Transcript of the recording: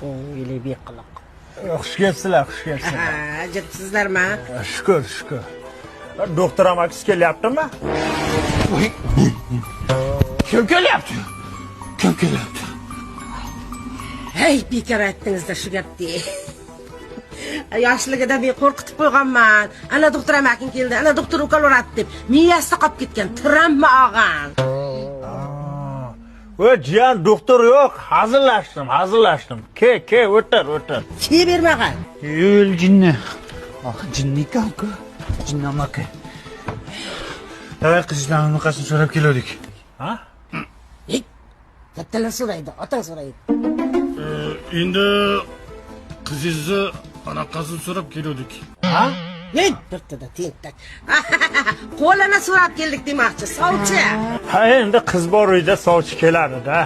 O'ngili beqiliq. Xush kelibsizlar, xush kelibsizlar. Ajabsizlarmi? Shukr, shukr. Doktor amakisi kelyaptimi? Kim kelyapti? Kim kelyapti? Hey, bekor aytdingiz-da shu gapni. Yoshligida men qo'rqitib qo'yganman. Ana doktor amaking keldi, ana doktor ukol uratdi deb. Miyasi qolib ketgan. Tiranma og'am. Voy jiyan doktor yo'q, hazillashdim. Ke, o'tir. Ke bermagan. Yo'l jinni. Jinni ekan-ku. Jinni amaki. Davay qizlarning nuqasini so'rab keldik. Ha? Kattalar so'raydi, otang so'raydi. Endi qizingizni anaqasini so'rab keldik. Ha? Hey, birtada tentak. Qo'lini so'rab keldik demoqchi, sovchi. Ha, endi qiz bor uyda sovchi keladi-da.